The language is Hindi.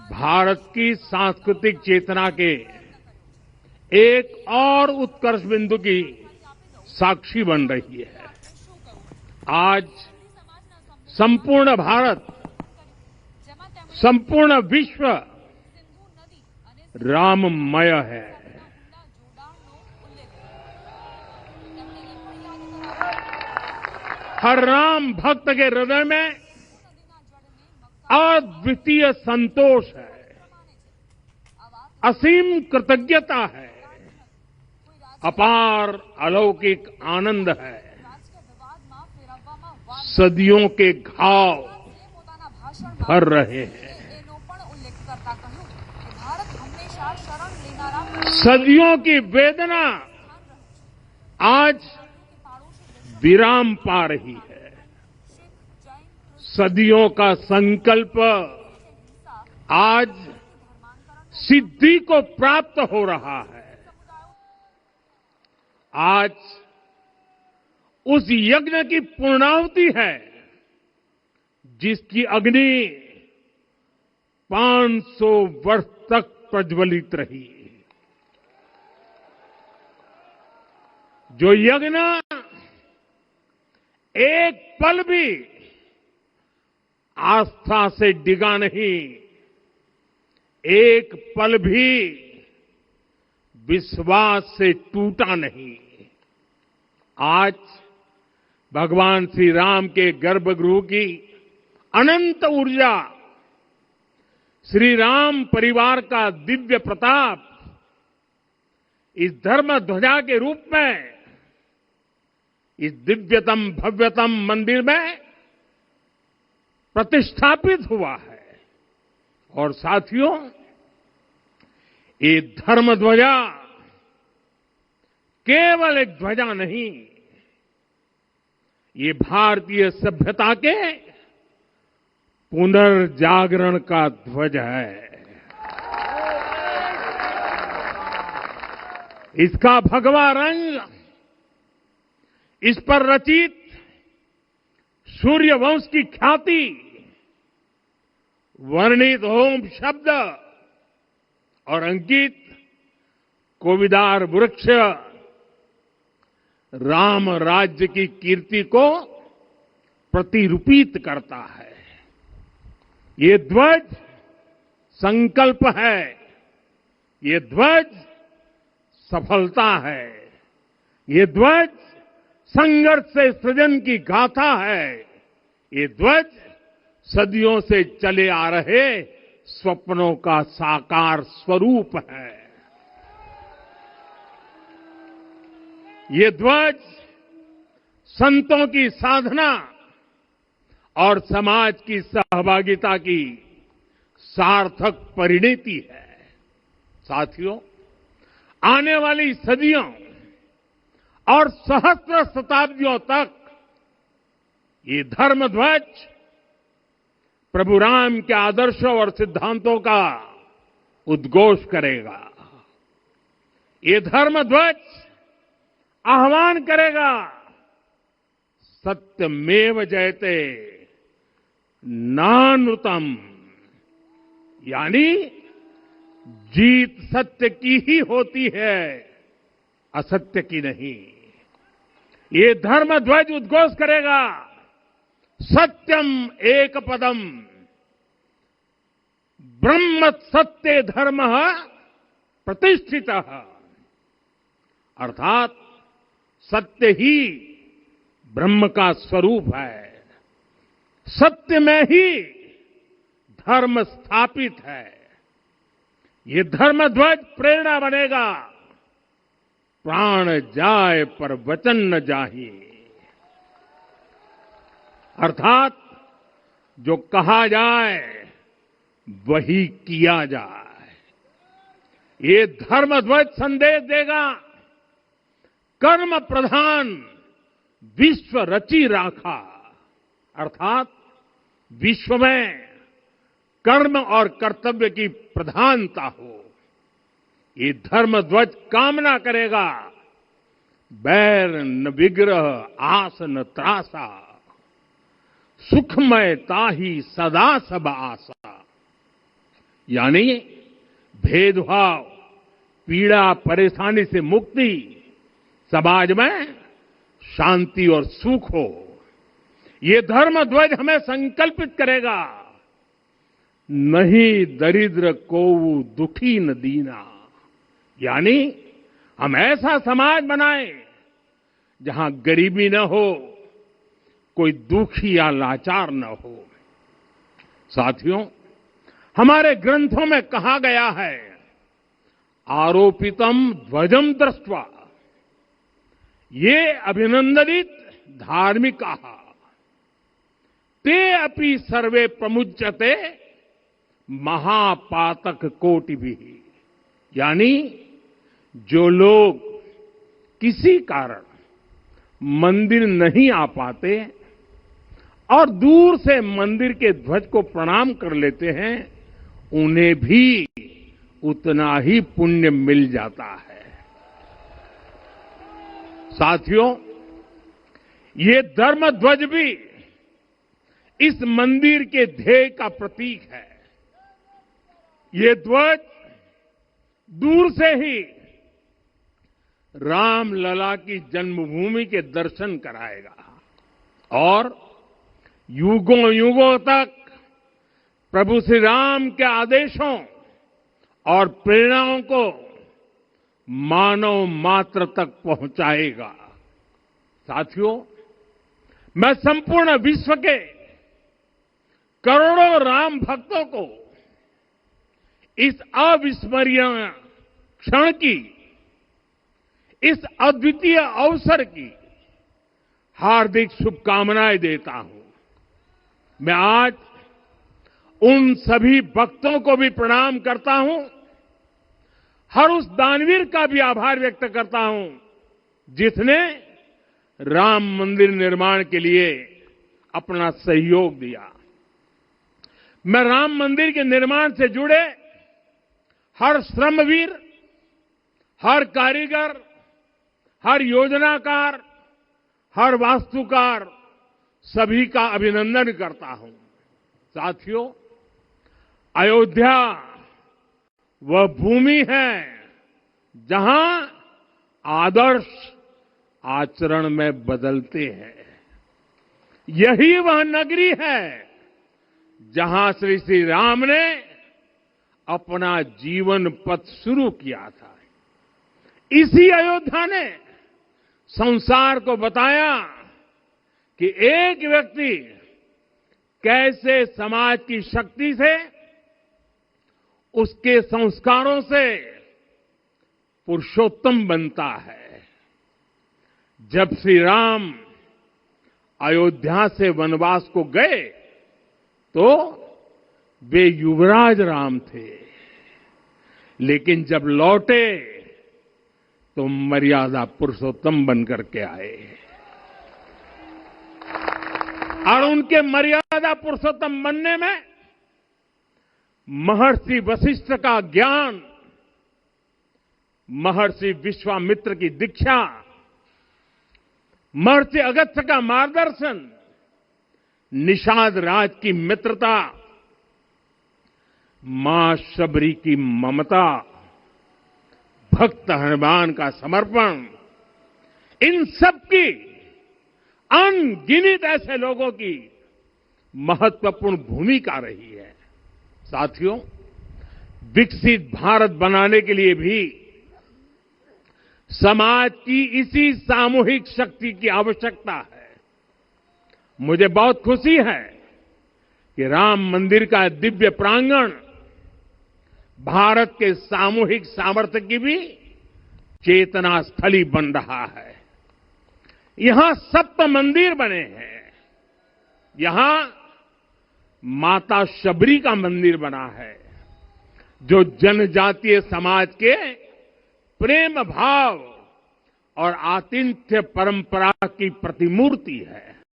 भारत की सांस्कृतिक चेतना के एक और उत्कर्ष बिंदु की साक्षी बन रही है। आज संपूर्ण भारत, संपूर्ण विश्व राममय है। हर राम भक्त के हृदय में अद्वितीय संतोष है, असीम कृतज्ञता है, अपार अलौकिक आनंद है। सदियों के घाव भर रहे हैं। सदियों की वेदना आज विराम पा रही है। सदियों का संकल्प आज सिद्धि को प्राप्त हो रहा है। आज उस यज्ञ की पूर्णाहुति है जिसकी अग्नि 500 वर्ष तक प्रज्वलित रही। जो यज्ञ एक पल भी आस्था से डिगा नहीं, एक पल भी विश्वास से टूटा नहीं। आज भगवान श्री राम के गर्भगृह की अनंत ऊर्जा, श्री राम परिवार का दिव्य प्रताप इस धर्म ध्वजा के रूप में इस दिव्यतम भव्यतम मंदिर में प्रतिष्ठापित हुआ है। और साथियों, ये धर्म ध्वजा केवल एक ध्वजा नहीं, ये भारतीय सभ्यता के पुनर्जागरण का ध्वज है। इसका भगवा रंग, इस पर रचित सूर्यवंश की ख्याति, वर्णित होम शब्द और अंकित कोविदार वृक्ष राम राज्य की कीर्ति को प्रतिरूपित करता है। ये ध्वज संकल्प है, ये ध्वज सफलता है, ये ध्वज संघर्ष से सृजन की गाथा है, ये ध्वज सदियों से चले आ रहे स्वप्नों का साकार स्वरूप है। ये ध्वज संतों की साधना और समाज की सहभागिता की सार्थक परिणति है। साथियों, आने वाली सदियों और सहस्त्र शताब्दियों तक ये धर्म ध्वज प्रभु राम के आदर्शों और सिद्धांतों का उद्घोष करेगा। ये धर्म ध्वज आह्वान करेगा, सत्यमेव जयते नानृतम, यानी जीत सत्य की ही होती है, असत्य की नहीं। ये धर्म ध्वज उद्घोष करेगा, सत्यम एक पदम ब्रह्म सत्य धर्म प्रतिष्ठित, अर्थात सत्य ही ब्रह्म का स्वरूप है, सत्य में ही धर्म स्थापित है। ये धर्म ध्वज प्रेरणा बनेगा, प्राण जाए पर वचन न जाहि, अर्थात जो कहा जाए वही किया जाए। ये धर्म ध्वज संदेश देगा, कर्म प्रधान विश्व रची राखा, अर्थात विश्व में कर्म और कर्तव्य की प्रधानता हो। ये धर्म ध्वज कामना करेगा, बैर न विग्रह आस न त्रासा, सुखमय ताही सदा सब आशा। यानी भेदभाव, पीड़ा, परेशानी से मुक्ति, समाज में शांति और सुख हो। ये धर्म ध्वज हमें संकल्पित करेगा, नहीं दरिद्र कोउ दुखी न दीना, यानी हम ऐसा समाज बनाएं जहां गरीबी न हो, कोई दुखी या लाचार न हो। साथियों, हमारे ग्रंथों में कहा गया है, आरोपितम ध्वजम दृष्ट्वा, ये अभिनंदनित धार्मिकाः ते अपि सर्वे प्रमुच्यते महापातक कोटिभिः, यानी जो लोग किसी कारण मंदिर नहीं आ पाते और दूर से मंदिर के ध्वज को प्रणाम कर लेते हैं, उन्हें भी उतना ही पुण्य मिल जाता है। साथियों, ये धर्म ध्वज भी इस मंदिर के ध्येय का प्रतीक है। ये ध्वज दूर से ही रामलला की जन्मभूमि के दर्शन कराएगा और युगों युगों तक प्रभु श्री राम के आदेशों और प्रेरणाओं को मानव मात्र तक पहुंचाएगा। साथियों, मैं संपूर्ण विश्व के करोड़ों राम भक्तों को इस अविस्मरणीय क्षण की, इस अद्वितीय अवसर की हार्दिक शुभकामनाएं देता हूं। मैं आज उन सभी भक्तों को भी प्रणाम करता हूं, हर उस दानवीर का भी आभार व्यक्त करता हूं जिसने राम मंदिर निर्माण के लिए अपना सहयोग दिया। मैं राम मंदिर के निर्माण से जुड़े हर श्रमवीर, हर कारीगर, हर योजनाकार, हर वास्तुकार, सभी का अभिनंदन करता हूं। साथियों, अयोध्या वह भूमि है जहां आदर्श आचरण में बदलते हैं। यही वह नगरी है जहां श्री राम ने अपना जीवन पथ शुरू किया था। इसी अयोध्या ने संसार को बताया कि एक व्यक्ति कैसे समाज की शक्ति से, उसके संस्कारों से पुरुषोत्तम बनता है। जब श्री राम अयोध्या से वनवास को गए तो वे युवराज राम थे, लेकिन जब लौटे तो मर्यादा पुरुषोत्तम बनकर के आए और उनके मर्यादा पुरुषोत्तम बनने में महर्षि वशिष्ठ का ज्ञान, महर्षि विश्वामित्र की दीक्षा, महर्षि अगस्त्य का मार्गदर्शन, निषाद राज की मित्रता, मां शबरी की ममता, भक्त हनुमान का समर्पण, इन सब की, अनगिनत ऐसे लोगों की महत्वपूर्ण भूमिका रही है। साथियों, विकसित भारत बनाने के लिए भी समाज की इसी सामूहिक शक्ति की आवश्यकता है। मुझे बहुत खुशी है कि राम मंदिर का दिव्य प्रांगण भारत के सामूहिक सामर्थ्य की भी चेतना स्थली बन रहा है। यहां सप्त मंदिर बने हैं। यहां माता शबरी का मंदिर बना है, जो जनजातीय समाज के प्रेम भाव और आतिथ्य परंपरा की प्रतिमूर्ति है।